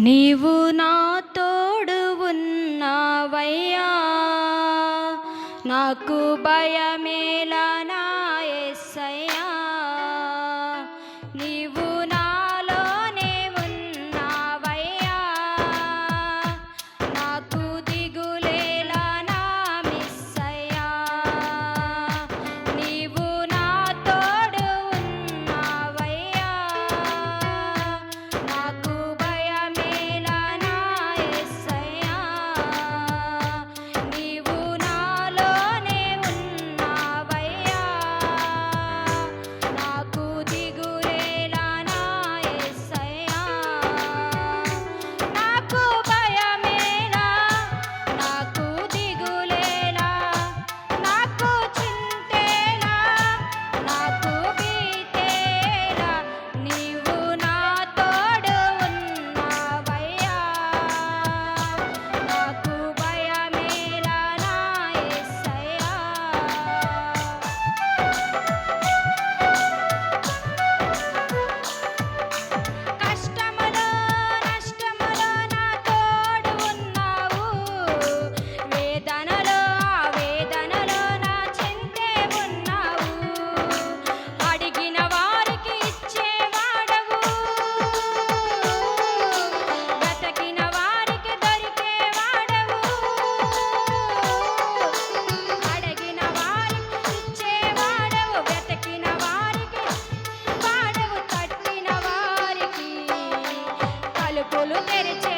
నీవు నా తోడు ఉన్నావయ్యా, నాకు భయమేలా నా యేసయ్యా. నీవు నాలోనే ఉన్నావయ్యా, నాకు దిగులేలా నా మిస్సయ్యా. నీవు నా తోడు ఉన్నావయ్యా, నాకు భయమేలా నా యేసయ్యా. నీవు నాలోనే ఉన్నావయ్యా, నాకు దిగులేలా నా యేసయ్యా. నాకు భయమేలా, నాకు దిగులేలా, నాకు చింతేలా, నాకు భీతేలా, నీవు నా తోడు ఉన్నావయ్యా, నాకు భయమేలా నా యేసయ్యా. కష్టములో నష్టములో నా తోడు ఉన్నావు, వేదనలో వేదనలో నా చెంతే ఉన్నావు. అడిగిన వారికి ఇచ్చేవాడవు, బ్రతికిన వారికి దొరికేవాడవు. అడిగిన వారికి ఇచ్చేవాడవు, బ్రతికిన వారికి వాడవు, తట్టిన వారికి తలుపులు తెరిచి